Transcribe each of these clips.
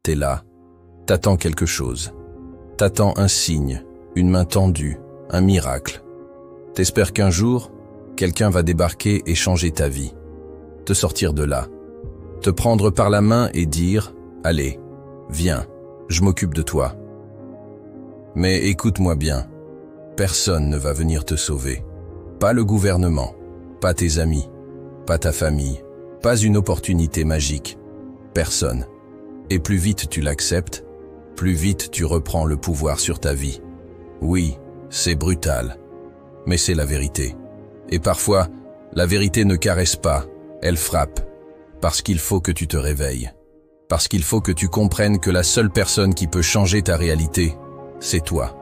T'es là, t'attends quelque chose. T'attends un signe, une main tendue, un miracle. T'espères qu'un jour, quelqu'un va débarquer et changer ta vie. Te sortir de là. Te prendre par la main et dire « Allez, viens, je m'occupe de toi ». Mais écoute-moi bien, personne ne va venir te sauver. Pas le gouvernement, pas tes amis, pas ta famille, pas une opportunité magique. Personne. Et plus vite tu l'acceptes, plus vite tu reprends le pouvoir sur ta vie. Oui, c'est brutal, mais c'est la vérité. Et parfois, la vérité ne caresse pas, elle frappe. Parce qu'il faut que tu te réveilles. Parce qu'il faut que tu comprennes que la seule personne qui peut changer ta réalité, c'est toi.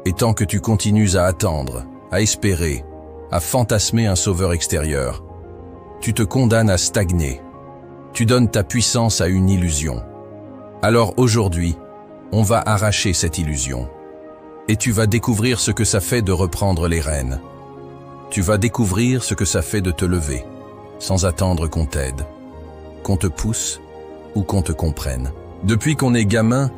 Et tant que tu continues à attendre, à espérer, à fantasmer un sauveur extérieur, tu te condamnes à stagner. Tu donnes ta puissance à une illusion. Alors aujourd'hui, on va arracher cette illusion. Et tu vas découvrir ce que ça fait de reprendre les rênes. Tu vas découvrir ce que ça fait de te lever, sans attendre qu'on t'aide, qu'on te pousse ou qu'on te comprenne. Depuis qu'on est gamin,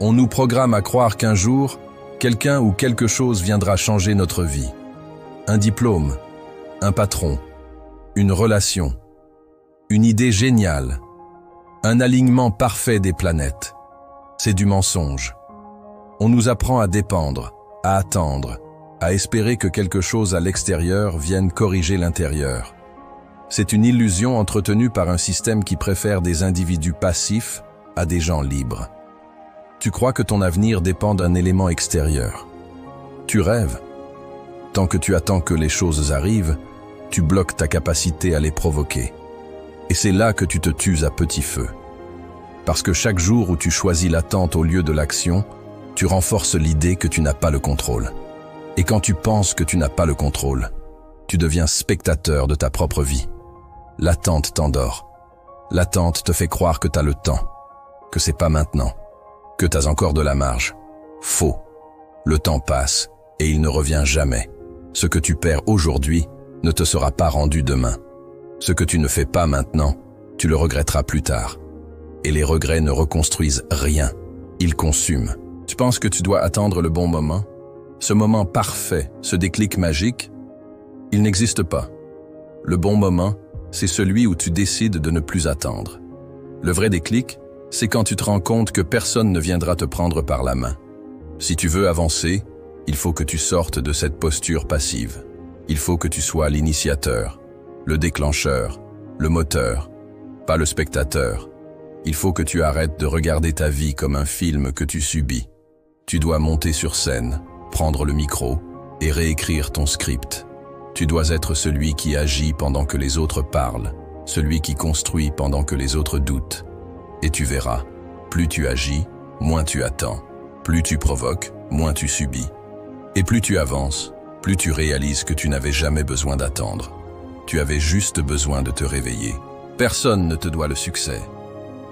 on nous programme à croire qu'un jour, quelqu'un ou quelque chose viendra changer notre vie. Un diplôme, un patron, une relation, une idée géniale, un alignement parfait des planètes. C'est du mensonge. On nous apprend à dépendre, à attendre, à espérer que quelque chose à l'extérieur vienne corriger l'intérieur. C'est une illusion entretenue par un système qui préfère des individus passifs à des gens libres. Tu crois que ton avenir dépend d'un élément extérieur. Tu rêves. Tant que tu attends que les choses arrivent, tu bloques ta capacité à les provoquer. Et c'est là que tu te tues à petit feu. Parce que chaque jour où tu choisis l'attente au lieu de l'action, tu renforces l'idée que tu n'as pas le contrôle. Et quand tu penses que tu n'as pas le contrôle, tu deviens spectateur de ta propre vie. L'attente t'endort. L'attente te fait croire que t'as le temps, que c'est pas maintenant, que t'as encore de la marge. Faux. Le temps passe et il ne revient jamais. Ce que tu perds aujourd'hui ne te sera pas rendu demain. Ce que tu ne fais pas maintenant, tu le regretteras plus tard. Et les regrets ne reconstruisent rien. Ils consument. Tu penses que tu dois attendre le bon moment? Ce moment parfait, ce déclic magique? Il n'existe pas. Le bon moment, c'est celui où tu décides de ne plus attendre. Le vrai déclic, c'est quand tu te rends compte que personne ne viendra te prendre par la main. Si tu veux avancer, il faut que tu sortes de cette posture passive. Il faut que tu sois l'initiateur, le déclencheur, le moteur, pas le spectateur. Il faut que tu arrêtes de regarder ta vie comme un film que tu subis. Tu dois monter sur scène, prendre le micro et réécrire ton script. Tu dois être celui qui agit pendant que les autres parlent, celui qui construit pendant que les autres doutent. Et tu verras, plus tu agis, moins tu attends. Plus tu provoques, moins tu subis. Et plus tu avances, plus tu réalises que tu n'avais jamais besoin d'attendre. Tu avais juste besoin de te réveiller. Personne ne te doit le succès.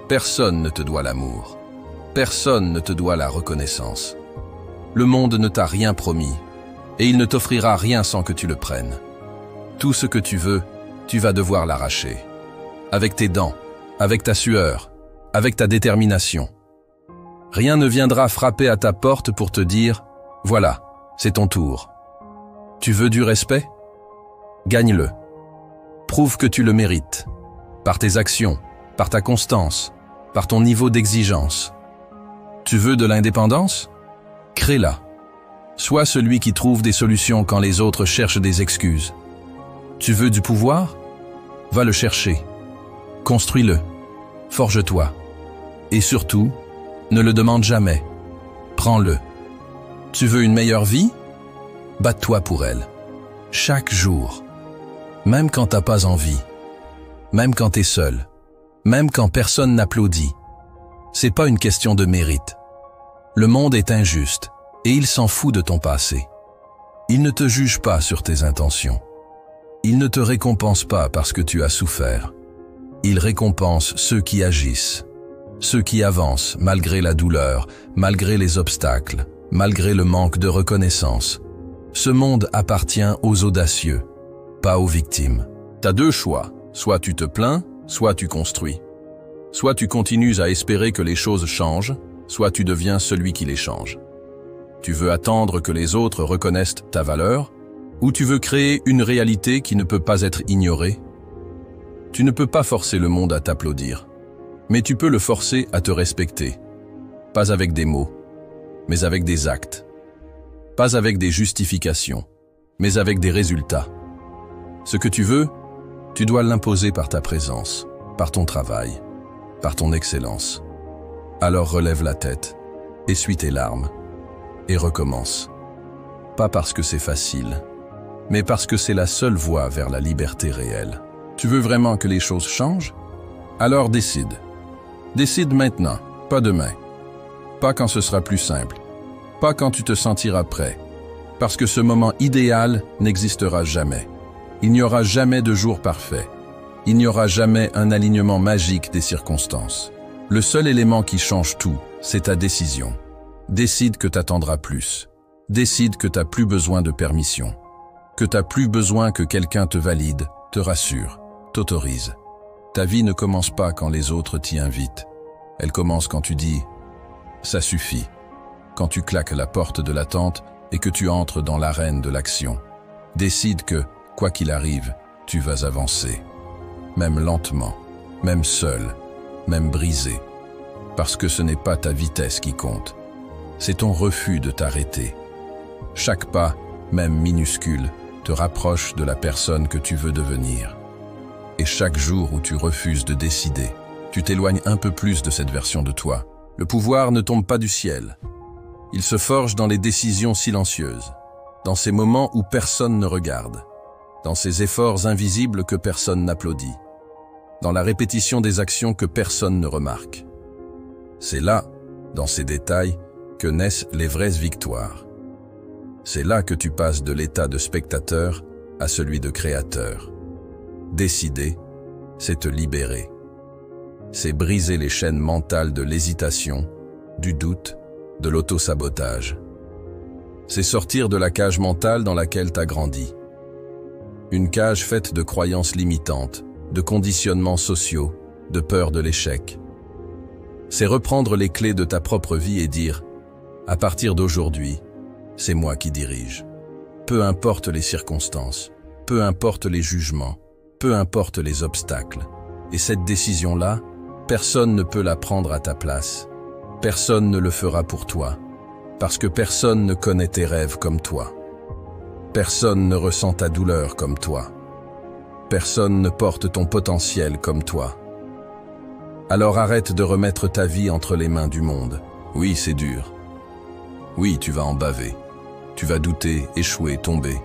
Personne ne te doit l'amour. Personne ne te doit la reconnaissance. Le monde ne t'a rien promis, et il ne t'offrira rien sans que tu le prennes. Tout ce que tu veux, tu vas devoir l'arracher. Avec tes dents, avec ta sueur, avec ta détermination. Rien ne viendra frapper à ta porte pour te dire « Voilà, c'est ton tour ». Tu veux du respect? Gagne-le. Prouve que tu le mérites. Par tes actions, par ta constance, par ton niveau d'exigence. Tu veux de l'indépendance? Crée-la. Sois celui qui trouve des solutions quand les autres cherchent des excuses. Tu veux du pouvoir? Va le chercher. Construis-le. Forge-toi. Et surtout, ne le demande jamais. Prends-le. Tu veux une meilleure vie? Bats-toi pour elle. Chaque jour. Même quand t'as pas envie. Même quand t'es seul. Même quand personne n'applaudit. C'est pas une question de mérite. Le monde est injuste et il s'en fout de ton passé. Il ne te juge pas sur tes intentions. Il ne te récompense pas parce que tu as souffert. Il récompense ceux qui agissent. Ceux qui avancent malgré la douleur, malgré les obstacles, malgré le manque de reconnaissance. Ce monde appartient aux audacieux, pas aux victimes. T'as deux choix, soit tu te plains, soit tu construis. Soit tu continues à espérer que les choses changent, soit tu deviens celui qui les change. Tu veux attendre que les autres reconnaissent ta valeur, ou tu veux créer une réalité qui ne peut pas être ignorée? Tu ne peux pas forcer le monde à t'applaudir, mais tu peux le forcer à te respecter. Pas avec des mots, mais avec des actes. Pas avec des justifications, mais avec des résultats. Ce que tu veux, tu dois l'imposer par ta présence, par ton travail, par ton excellence. Alors relève la tête, essuie tes larmes, et recommence. Pas parce que c'est facile, mais parce que c'est la seule voie vers la liberté réelle. Tu veux vraiment que les choses changent? Alors décide. Décide maintenant, pas demain. Pas quand ce sera plus simple. Pas quand tu te sentiras prêt. Parce que ce moment idéal n'existera jamais. Il n'y aura jamais de jour parfait. Il n'y aura jamais un alignement magique des circonstances. Le seul élément qui change tout, c'est ta décision. Décide que t'attendras plus. Décide que t'as plus besoin de permission. Que t'as plus besoin que quelqu'un te valide, te rassure, t'autorise. Ta vie ne commence pas quand les autres t'y invitent. Elle commence quand tu dis « ça suffit », quand tu claques la porte de l'attente et que tu entres dans l'arène de l'action. Décide que, quoi qu'il arrive, tu vas avancer. Même lentement, même seul, même brisé. Parce que ce n'est pas ta vitesse qui compte. C'est ton refus de t'arrêter. Chaque pas, même minuscule, te rapproche de la personne que tu veux devenir. Et chaque jour où tu refuses de décider, tu t'éloignes un peu plus de cette version de toi. Le pouvoir ne tombe pas du ciel. Il se forge dans les décisions silencieuses, dans ces moments où personne ne regarde, dans ces efforts invisibles que personne n'applaudit, dans la répétition des actions que personne ne remarque. C'est là, dans ces détails, que naissent les vraies victoires. C'est là que tu passes de l'état de spectateur à celui de créateur. Décider, c'est te libérer. C'est briser les chaînes mentales de l'hésitation, du doute, de l'auto-sabotage. C'est sortir de la cage mentale dans laquelle t'as grandi. Une cage faite de croyances limitantes, de conditionnements sociaux, de peur de l'échec. C'est reprendre les clés de ta propre vie et dire « à partir d'aujourd'hui, c'est moi qui dirige. Peu importe les circonstances, peu importe les jugements, peu importe les obstacles. Et cette décision-là, personne ne peut la prendre à ta place. Personne ne le fera pour toi, parce que personne ne connaît tes rêves comme toi. Personne ne ressent ta douleur comme toi. Personne ne porte ton potentiel comme toi. Alors arrête de remettre ta vie entre les mains du monde. Oui, c'est dur. Oui, tu vas en baver. Tu vas douter, échouer, tomber.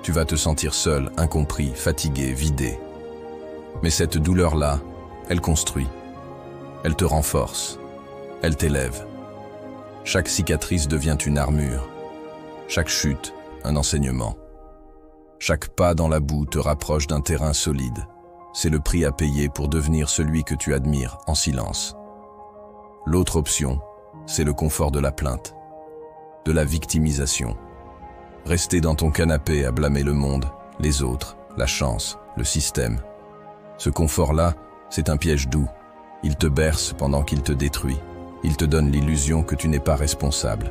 Tu vas te sentir seul, incompris, fatigué, vidé. Mais cette douleur-là, elle construit. Elle te renforce. Elle t'élève. Chaque cicatrice devient une armure. Chaque chute, un enseignement. Chaque pas dans la boue te rapproche d'un terrain solide. C'est le prix à payer pour devenir celui que tu admires en silence. L'autre option, c'est le confort de la plainte, de la victimisation. Rester dans ton canapé à blâmer le monde, les autres, la chance, le système. Ce confort-là, c'est un piège doux. Il te berce pendant qu'il te détruit. Il te donne l'illusion que tu n'es pas responsable.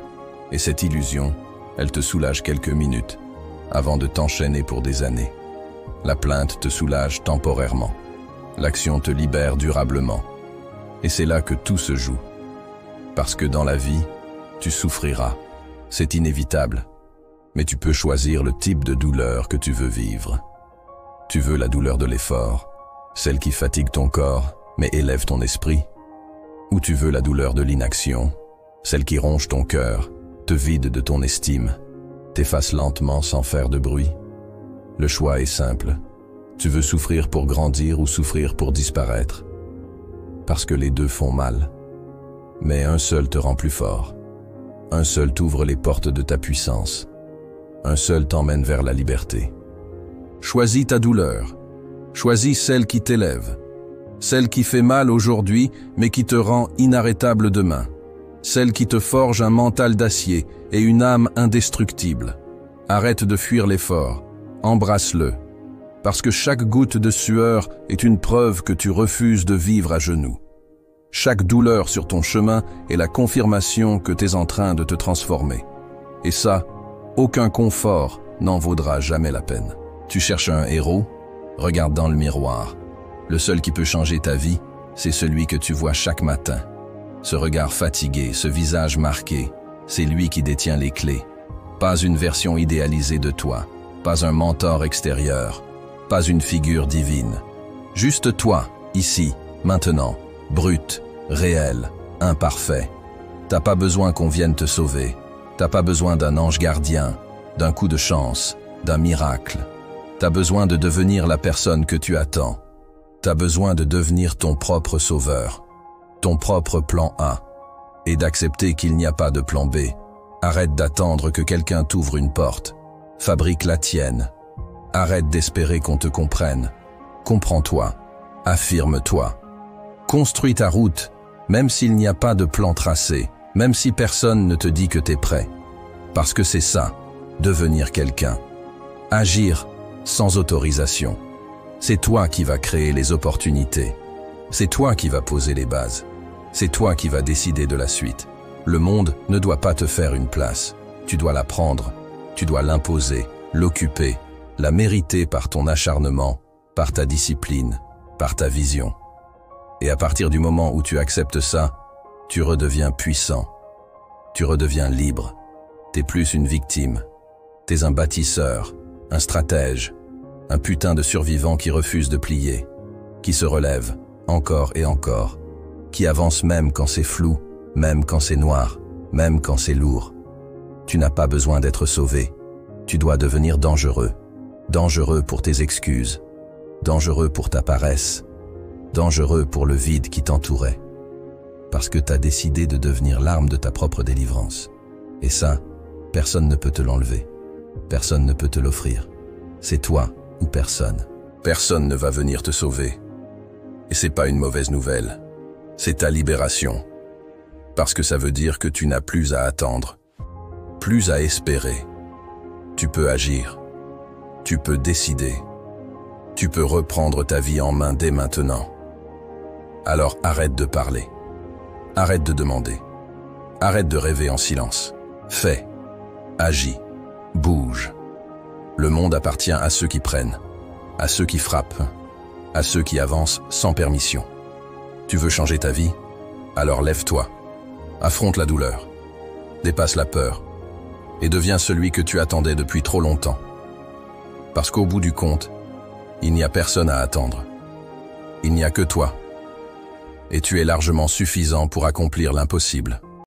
Et cette illusion, elle te soulage quelques minutes, avant de t'enchaîner pour des années. La plainte te soulage temporairement. L'action te libère durablement. Et c'est là que tout se joue. Parce que dans la vie, tu souffriras. C'est inévitable. Mais tu peux choisir le type de douleur que tu veux vivre. Tu veux la douleur de l'effort, celle qui fatigue ton corps, mais élève ton esprit. Ou tu veux la douleur de l'inaction, celle qui ronge ton cœur, te vide de ton estime, t'efface lentement sans faire de bruit. Le choix est simple. Tu veux souffrir pour grandir ou souffrir pour disparaître. Parce que les deux font mal. Mais un seul te rend plus fort. Un seul t'ouvre les portes de ta puissance. Un seul t'emmène vers la liberté. Choisis ta douleur. Choisis celle qui t'élève. Celle qui fait mal aujourd'hui, mais qui te rend inarrêtable demain. Celle qui te forge un mental d'acier et une âme indestructible. Arrête de fuir l'effort. Embrasse-le. Parce que chaque goutte de sueur est une preuve que tu refuses de vivre à genoux. Chaque douleur sur ton chemin est la confirmation que tu es en train de te transformer. Et ça, aucun confort n'en vaudra jamais la peine. Tu cherches un héros? Regarde dans le miroir. Le seul qui peut changer ta vie, c'est celui que tu vois chaque matin. Ce regard fatigué, ce visage marqué, c'est lui qui détient les clés. Pas une version idéalisée de toi, pas un mentor extérieur, pas une figure divine. Juste toi, ici, maintenant, brut, réel, imparfait. T'as pas besoin qu'on vienne te sauver. T'as pas besoin d'un ange gardien, d'un coup de chance, d'un miracle. T'as besoin de devenir la personne que tu attends. T'as besoin de devenir ton propre sauveur, ton propre plan A, et d'accepter qu'il n'y a pas de plan B. Arrête d'attendre que quelqu'un t'ouvre une porte. Fabrique la tienne. Arrête d'espérer qu'on te comprenne. Comprends-toi. Affirme-toi. Construis ta route, même s'il n'y a pas de plan tracé, même si personne ne te dit que t'es prêt. Parce que c'est ça, devenir quelqu'un. Agir sans autorisation. C'est toi qui vas créer les opportunités. C'est toi qui vas poser les bases. C'est toi qui vas décider de la suite. Le monde ne doit pas te faire une place. Tu dois la prendre. Tu dois l'imposer, l'occuper, la mériter par ton acharnement, par ta discipline, par ta vision. Et à partir du moment où tu acceptes ça, tu redeviens puissant. Tu redeviens libre. T'es plus une victime. T'es un bâtisseur, un stratège, un putain de survivant qui refuse de plier, qui se relève encore et encore, qui avance même quand c'est flou, même quand c'est noir, même quand c'est lourd. Tu n'as pas besoin d'être sauvé. Tu dois devenir dangereux. Dangereux pour tes excuses. Dangereux pour ta paresse. Dangereux pour le vide qui t'entourait. Parce que tu as décidé de devenir l'arme de ta propre délivrance. Et ça, personne ne peut te l'enlever. Personne ne peut te l'offrir. C'est toi ou personne. Personne ne va venir te sauver. Et c'est pas une mauvaise nouvelle. C'est ta libération. Parce que ça veut dire que tu n'as plus à attendre. Plus à espérer. Tu peux agir. Tu peux décider. Tu peux reprendre ta vie en main dès maintenant. Alors arrête de parler. Arrête de demander. Arrête de rêver en silence. Fais. Agis. Bouge. Le monde appartient à ceux qui prennent, à ceux qui frappent, à ceux qui avancent sans permission. Tu veux changer ta vie? Alors lève-toi. Affronte la douleur. Dépasse la peur. Et deviens celui que tu attendais depuis trop longtemps. Parce qu'au bout du compte, il n'y a personne à attendre. Il n'y a que toi. Et tu es largement suffisant pour accomplir l'impossible.